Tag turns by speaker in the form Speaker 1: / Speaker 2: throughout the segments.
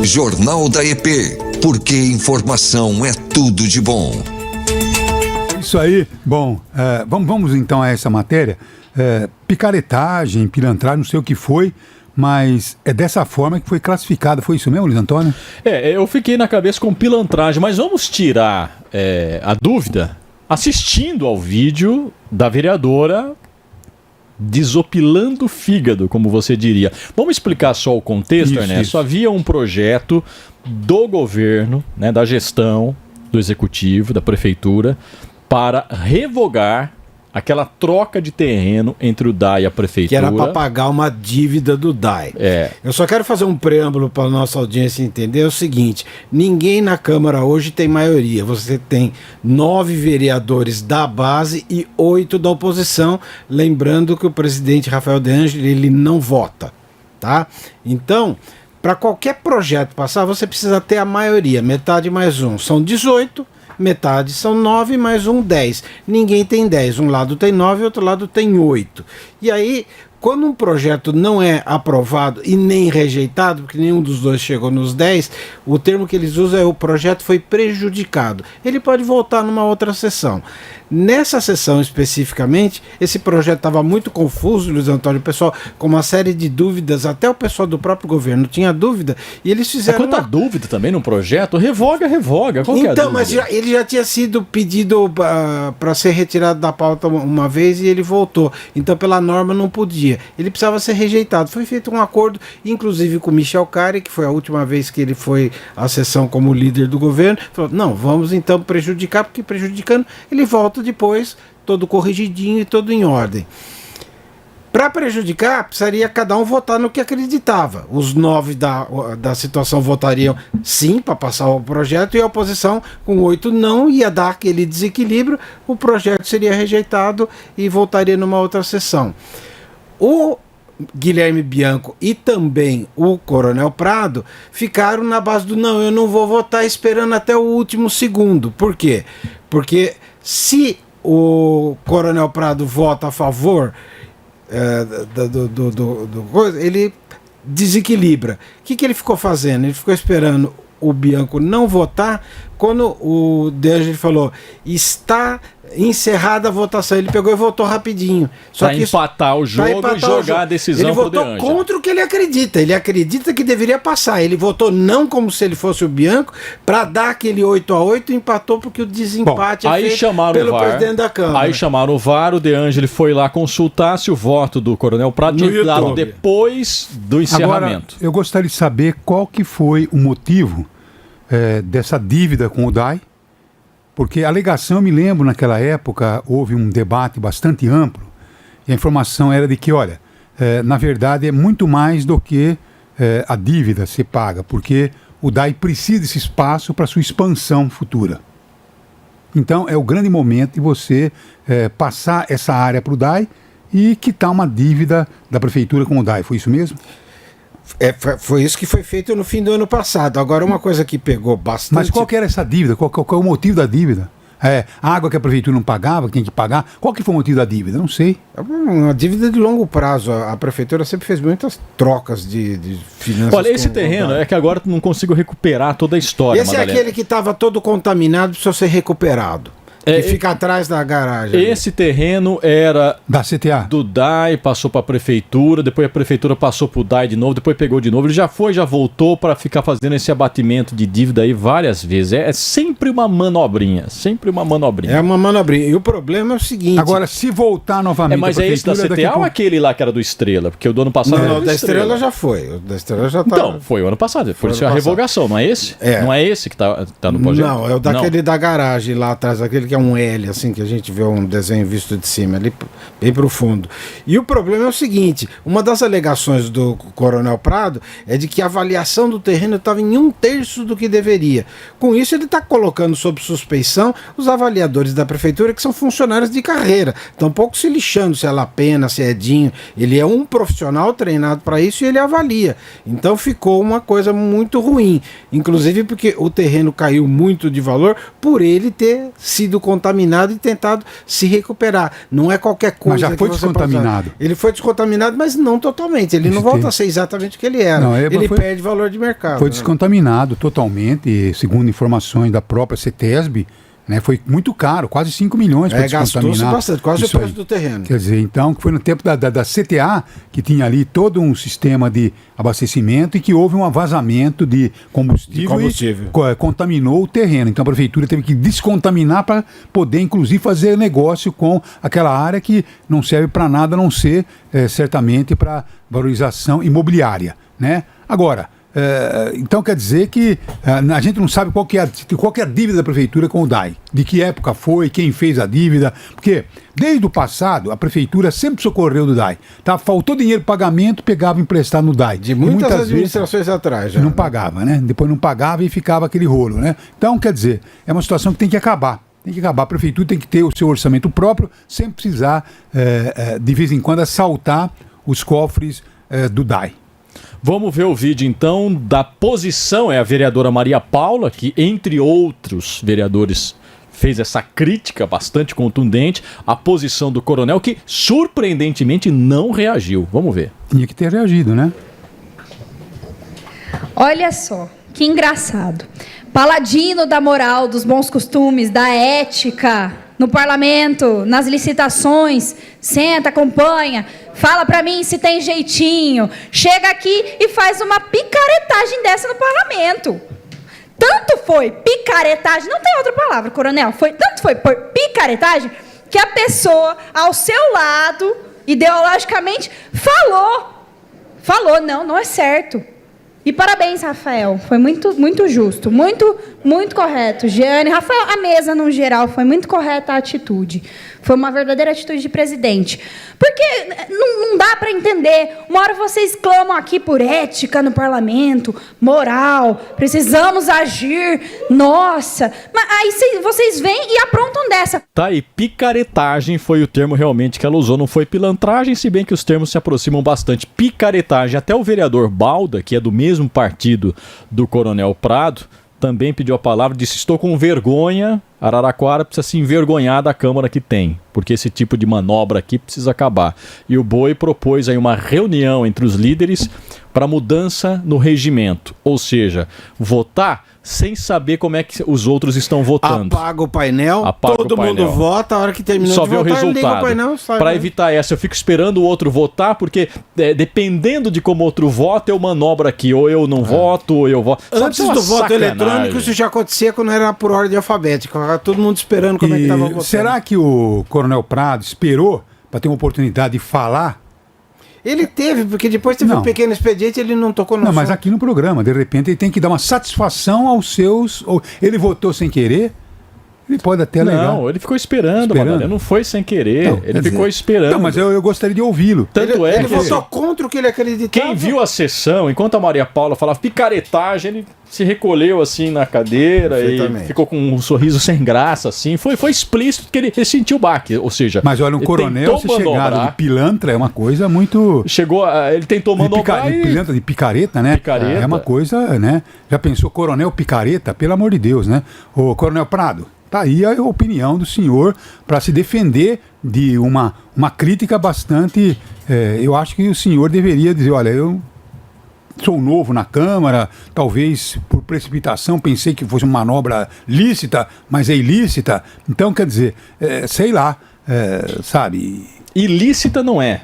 Speaker 1: Jornal da EP, porque informação é tudo de bom.
Speaker 2: Isso aí. Bom, vamos então a essa matéria. Picaretagem, pilantragem, não sei o que foi, mas é dessa forma que foi classificada. Foi isso mesmo, Luiz Antônio?
Speaker 3: Eu fiquei na cabeça com pilantragem, mas vamos tirar a dúvida assistindo ao vídeo da vereadora desopilando o fígado, como você diria. Vamos explicar só o contexto, Ernesto? Isso. Havia um projeto do governo, né, da gestão, do executivo, da prefeitura, para revogar aquela troca de terreno entre o DAI e a prefeitura.
Speaker 4: Que era para pagar uma dívida do DAI. Eu só quero fazer um preâmbulo para a nossa audiência entender o seguinte: ninguém na Câmara hoje tem maioria. Você tem 9 vereadores da base e 8 da oposição. Lembrando que o presidente Rafael De Angeli, ele não vota, tá? Então, para qualquer projeto passar, você precisa ter a maioria, metade mais um. São 18. Metade são 9 mais 1, 10. Ninguém tem 10. Um lado tem 9 e outro lado tem 8. E aí, quando um projeto não é aprovado e nem rejeitado, porque nenhum dos dois chegou nos 10, o termo que eles usam é o projeto foi prejudicado. Ele pode voltar numa outra sessão. Nessa sessão especificamente, esse projeto estava muito confuso, Luiz Antônio, o pessoal com uma série de dúvidas, até o pessoal do próprio governo tinha dúvida, e eles fizeram...
Speaker 3: Quanta dúvida também num projeto? Revoga. Qual que é a dúvida?
Speaker 4: Mas ele já tinha sido pedido para ser retirado da pauta uma vez e ele voltou. Então, pela norma, não podia. Ele precisava ser rejeitado. Foi feito um acordo, inclusive com o Michel Cari, que foi a última vez que ele foi à sessão como líder do governo. Falou, não, vamos então prejudicar, porque prejudicando ele volta depois, todo corrigidinho e todo em ordem. Para prejudicar, precisaria cada um votar no que acreditava. Os 9 da situação votariam sim para passar o projeto e a oposição com 8 não, ia dar aquele desequilíbrio, o projeto seria rejeitado e voltaria numa outra sessão. O Guilherme Bianco e também o Coronel Prado ficaram na base do não, eu não vou votar, esperando até o último segundo. Por quê? Porque se o Coronel Prado vota a favor do coisa, ele desequilibra. O que ele ficou fazendo? Ele ficou esperando o Bianco não votar. Quando o De Angeli falou está encerrada a votação, ele pegou e votou rapidinho.
Speaker 3: Para empatar o jogo e jogar a decisão pro De Angeli.
Speaker 4: Ele votou contra o que ele acredita. Ele acredita que deveria passar. Ele votou não como se ele fosse o Bianco, para dar aquele 8-8 e empatou porque o desempate
Speaker 3: aí feito pelo VAR,
Speaker 4: presidente da Câmara.
Speaker 3: Aí chamaram o VAR, o De Angeli foi lá consultar se o voto do Coronel Prado tinha dado depois do encerramento.
Speaker 2: Agora, eu gostaria de saber qual que foi o motivo dessa dívida com o DAI, porque a alegação, eu me lembro, naquela época, houve um debate bastante amplo, e a informação era de que, olha, na verdade é muito mais do que a dívida ser paga, porque o DAI precisa desse espaço para sua expansão futura. Então é o grande momento de você passar essa área para o DAI e quitar uma dívida da prefeitura com o DAI, foi isso mesmo?
Speaker 4: Foi isso que foi feito no fim do ano passado. Agora, uma coisa que pegou bastante...
Speaker 2: Mas qual que era essa dívida? Qual é o motivo da dívida? A água que a prefeitura não pagava, quem que pagar? Qual que foi o motivo da dívida? Não sei.
Speaker 4: É uma dívida de longo prazo. A prefeitura sempre fez muitas trocas de finanças.
Speaker 3: Olha, esse terreno é que agora não consigo recuperar toda a história.
Speaker 4: Esse Madalena. É aquele que estava todo contaminado, precisa ser recuperado. Que fica atrás da garagem.
Speaker 3: Esse terreno era
Speaker 2: da CTA,
Speaker 3: do DAI, passou para a prefeitura, depois a prefeitura passou para o DAI de novo, depois pegou de novo. Ele já voltou para ficar fazendo esse abatimento de dívida aí várias vezes. É sempre uma manobrinha, sempre uma manobrinha.
Speaker 4: É uma manobrinha. E o problema é o seguinte...
Speaker 2: Agora, se voltar novamente...
Speaker 3: Mas é esse da CTA ou aquele lá que era do Estrela? Porque o do ano passado
Speaker 4: Não, o da Estrela já foi. O da Estrela já tá...
Speaker 3: Então, foi o ano passado. Por isso é a revogação, não é esse? Não é esse que tá no projeto?
Speaker 4: Não, é o daquele da garagem lá atrás, aquele que é um L, assim, que a gente vê um desenho visto de cima, ali bem profundo. E o problema é o seguinte, uma das alegações do Coronel Prado é de que a avaliação do terreno estava em 1/3 do que deveria. Com isso, ele está colocando sob suspeição os avaliadores da prefeitura, que são funcionários de carreira. Estão um pouco se lixando se é Lapena, se é Edinho. Ele é um profissional treinado para isso e ele avalia. Então ficou uma coisa muito ruim. Inclusive porque o terreno caiu muito de valor por ele ter sido contaminado e tentado se recuperar. Não é qualquer coisa.
Speaker 2: Mas já foi descontaminado.
Speaker 4: Ele foi descontaminado, mas não totalmente. Ele não volta a ser exatamente o que ele era. Não, ele perde valor de mercado.
Speaker 2: Foi descontaminado totalmente, segundo informações da própria CETESB. Né, foi muito caro, quase 5 milhões para descontaminar.
Speaker 4: Bastante, quase o preço do terreno.
Speaker 2: Quer dizer, então, que foi no tempo da CTA, que tinha ali todo um sistema de abastecimento e que houve um vazamento de combustível. E contaminou o terreno. Então a prefeitura teve que descontaminar para poder, inclusive, fazer negócio com aquela área que não serve para nada, a não ser, certamente, para valorização imobiliária. Né? Agora, então quer dizer que a gente não sabe qual que é a dívida da prefeitura com o DAI, de que época foi, quem fez a dívida, porque desde o passado a prefeitura sempre socorreu do DAI. Tá? Faltou dinheiro para pagamento, pegava emprestado no DAI.
Speaker 4: De muitas administrações atrás já.
Speaker 2: Não pagava, né? Depois não pagava e ficava aquele rolo, né? Então quer dizer, é uma situação que tem que acabar. Tem que acabar. A prefeitura tem que ter o seu orçamento próprio, sem precisar, de vez em quando, assaltar os cofres do DAI.
Speaker 3: Vamos ver o vídeo, então, da posição. É a vereadora Maria Paula, que, entre outros vereadores, fez essa crítica bastante contundente à posição do coronel, que, surpreendentemente, não reagiu. Vamos ver.
Speaker 2: Tinha que ter reagido, né?
Speaker 5: Olha só, que engraçado. Paladino da moral, dos bons costumes, da ética no parlamento, nas licitações, senta, acompanha, fala pra mim se tem jeitinho, chega aqui e faz uma picaretagem dessa no parlamento. Tanto foi picaretagem, não tem outra palavra, coronel, tanto foi por picaretagem que a pessoa ao seu lado, ideologicamente, falou, não é certo. E parabéns, Rafael, foi muito justo, muito correto. Jeane, Rafael, a mesa no geral, foi muito correta a atitude. Foi uma verdadeira atitude de presidente. Porque não dá para entender. Uma hora vocês clamam aqui por ética no parlamento, moral, precisamos agir, nossa. Mas aí vocês vêm e aprontam dessa.
Speaker 3: Tá, e picaretagem foi o termo realmente que ela usou, não foi pilantragem, se bem que os termos se aproximam bastante. Picaretagem, até o vereador Balda, que é do mesmo partido do Coronel Prado, também pediu a palavra, disse: estou com vergonha, Araraquara precisa se envergonhar da Câmara que tem, porque esse tipo de manobra aqui precisa acabar. E o Boi propôs aí uma reunião entre os líderes para mudança no regimento, ou seja, votar sem saber como é que os outros estão votando.
Speaker 4: Apaga o painel, todo mundo vota, a hora que terminou
Speaker 3: só
Speaker 4: de
Speaker 3: vê
Speaker 4: votar,
Speaker 3: o resultado. Para evitar essa, eu fico esperando o outro votar, porque dependendo de como o outro vota, eu manobro aqui, ou eu não voto, ou eu voto.
Speaker 4: Antes do voto eletrônico, isso já acontecia quando era por ordem alfabética, todo mundo esperando como é que estava votando.
Speaker 2: Será que o Coronel Prado esperou para ter uma oportunidade de falar?
Speaker 4: Ele teve, porque depois teve um pequeno expediente, ele não tocou no
Speaker 2: assunto. Não, mas aqui no programa, de repente, ele tem que dar uma satisfação aos seus... Ele votou sem querer, ele pode até alegar.
Speaker 3: Não, ele ficou esperando. Madalena, não foi sem querer, não, ele ficou esperando. Não,
Speaker 2: mas eu gostaria de ouvi-lo.
Speaker 4: Ele votou contra o que ele acreditava.
Speaker 3: Quem viu a sessão, enquanto a Maria Paula falava picaretagem, ele se recolheu assim na cadeira e ficou com um sorriso sem graça, assim. Foi explícito que ele sentiu o baque, ou seja...
Speaker 2: Mas olha, um coronel se chegado de pilantra é uma coisa muito...
Speaker 3: Ele tentou manobrar
Speaker 2: de picareta, né?
Speaker 3: Picareta.
Speaker 2: É uma coisa, né? Já pensou coronel picareta? Pelo amor de Deus, né? Ô, Coronel Prado, tá aí a opinião do senhor para se defender de uma crítica bastante... eu acho que o senhor deveria dizer, olha, eu sou novo na Câmara, talvez por precipitação pensei que fosse uma manobra lícita, mas é ilícita. Então, quer dizer, sei lá, sabe...
Speaker 3: Ilícita não é.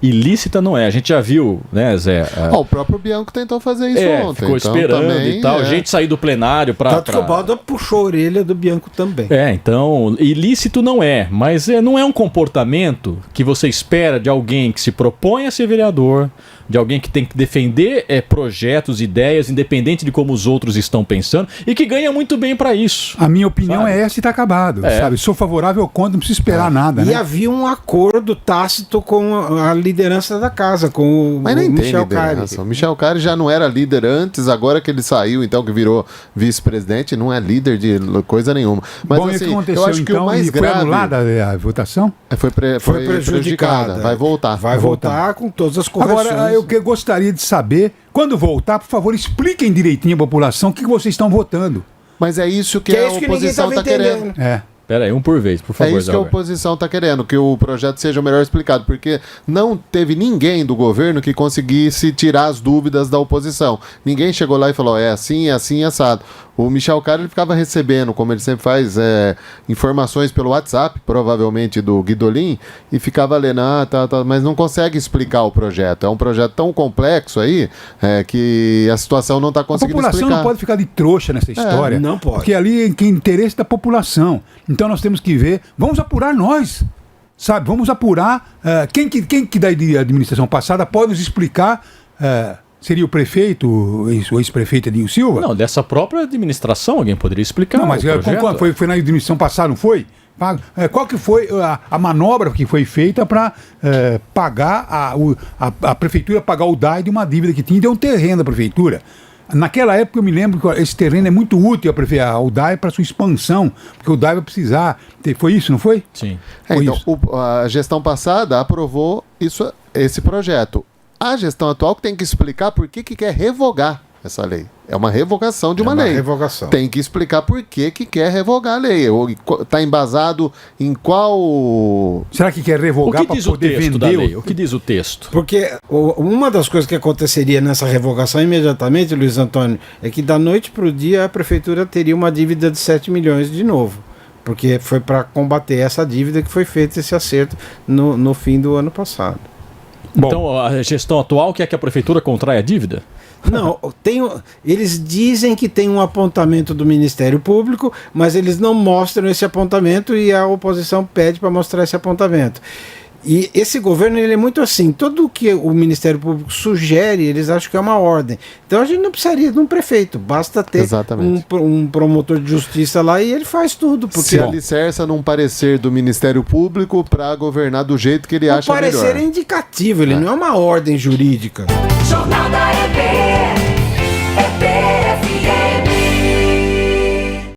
Speaker 3: Ilícita não é. A gente já viu, né, Zé?
Speaker 6: O próprio Bianco tentou fazer isso ontem.
Speaker 3: Ficou então, esperando também, e tal. A gente sair do plenário para...
Speaker 4: Tanto que o Balda puxou a orelha do Bianco também.
Speaker 3: Então, ilícito não é. Mas não é um comportamento que você espera de alguém que se propõe a ser vereador, de alguém que tem que defender projetos, ideias, independente de como os outros estão pensando, e que ganha muito bem para isso.
Speaker 2: A minha opinião é essa e tá acabado, sabe? Sou favorável ao contra, não preciso esperar nada.
Speaker 4: E
Speaker 2: né?
Speaker 4: havia um acordo tácito com a liderança da casa, com
Speaker 6: Mas nem
Speaker 4: o
Speaker 6: tem
Speaker 4: Michel Cari.
Speaker 6: O Michel Cari já não era líder antes, agora que ele saiu, então que virou vice-presidente, não é líder de coisa nenhuma. Mas
Speaker 2: bom,
Speaker 6: assim,
Speaker 2: eu acho que o mais grave... Foi anulada a votação?
Speaker 6: Foi prejudicada. Vai voltar.
Speaker 4: Vai voltar com todas as correções.
Speaker 2: Agora, eu gostaria de saber, quando voltar, por favor, expliquem direitinho à população o que vocês estão votando.
Speaker 6: Mas é isso que a oposição está querendo.
Speaker 3: Pera aí, um por vez, por favor.
Speaker 6: É isso que a oposição está querendo, que o projeto seja melhor explicado, porque não teve ninguém do governo que conseguisse tirar as dúvidas da oposição. Ninguém chegou lá e falou, é assim, assado. O Michel Cara ele ficava recebendo, como ele sempre faz, informações pelo WhatsApp, provavelmente do Guidolin, e ficava lendo, mas não consegue explicar o projeto. É um projeto tão complexo aí que a situação não está conseguindo explicar. A população
Speaker 2: não pode ficar de trouxa nessa história.
Speaker 4: Não pode.
Speaker 2: Porque ali é interesse da população. Então nós temos que ver, vamos apurar nós, sabe? Vamos apurar quem que da administração passada pode nos explicar. Seria o prefeito, o ex-prefeito Edinho Silva?
Speaker 3: Não, dessa própria administração alguém poderia explicar.
Speaker 2: Não, mas foi na administração passada, não foi? Qual que foi a manobra que foi feita para pagar a prefeitura pagar o DAI de uma dívida que tinha de um terreno da prefeitura? Naquela época eu me lembro que esse terreno é muito útil ao DAI para sua expansão, porque o DAI vai precisar. Foi isso, não foi?
Speaker 3: Sim.
Speaker 6: A gestão passada aprovou esse projeto. A gestão atual que tem que explicar por que quer revogar essa lei. É uma revogação de uma lei.
Speaker 4: Revogação.
Speaker 6: Tem que explicar por que quer revogar a lei. Está embasado em qual...
Speaker 2: Será que quer revogar para poder vender
Speaker 3: da lei? O que diz o texto?
Speaker 4: Porque uma das coisas que aconteceria nessa revogação imediatamente, Luiz Antônio, é que da noite para o dia a prefeitura teria uma dívida de 7 milhões de novo. Porque foi para combater essa dívida que foi feito esse acerto no fim do ano passado.
Speaker 3: Então, a gestão atual quer que a prefeitura contraia a dívida?
Speaker 4: Não, eles dizem que tem um apontamento do Ministério Público, mas eles não mostram esse apontamento e a oposição pede para mostrar esse apontamento. E esse governo ele é muito assim, tudo que o Ministério Público sugere, eles acham que é uma ordem. Então a gente não precisaria de um prefeito, basta ter um promotor de justiça lá e ele faz tudo. Porque
Speaker 6: se alicerça num parecer do Ministério Público para governar do jeito que ele acha melhor.
Speaker 4: O parecer é indicativo, ele não é uma ordem jurídica.
Speaker 7: Jornada EB.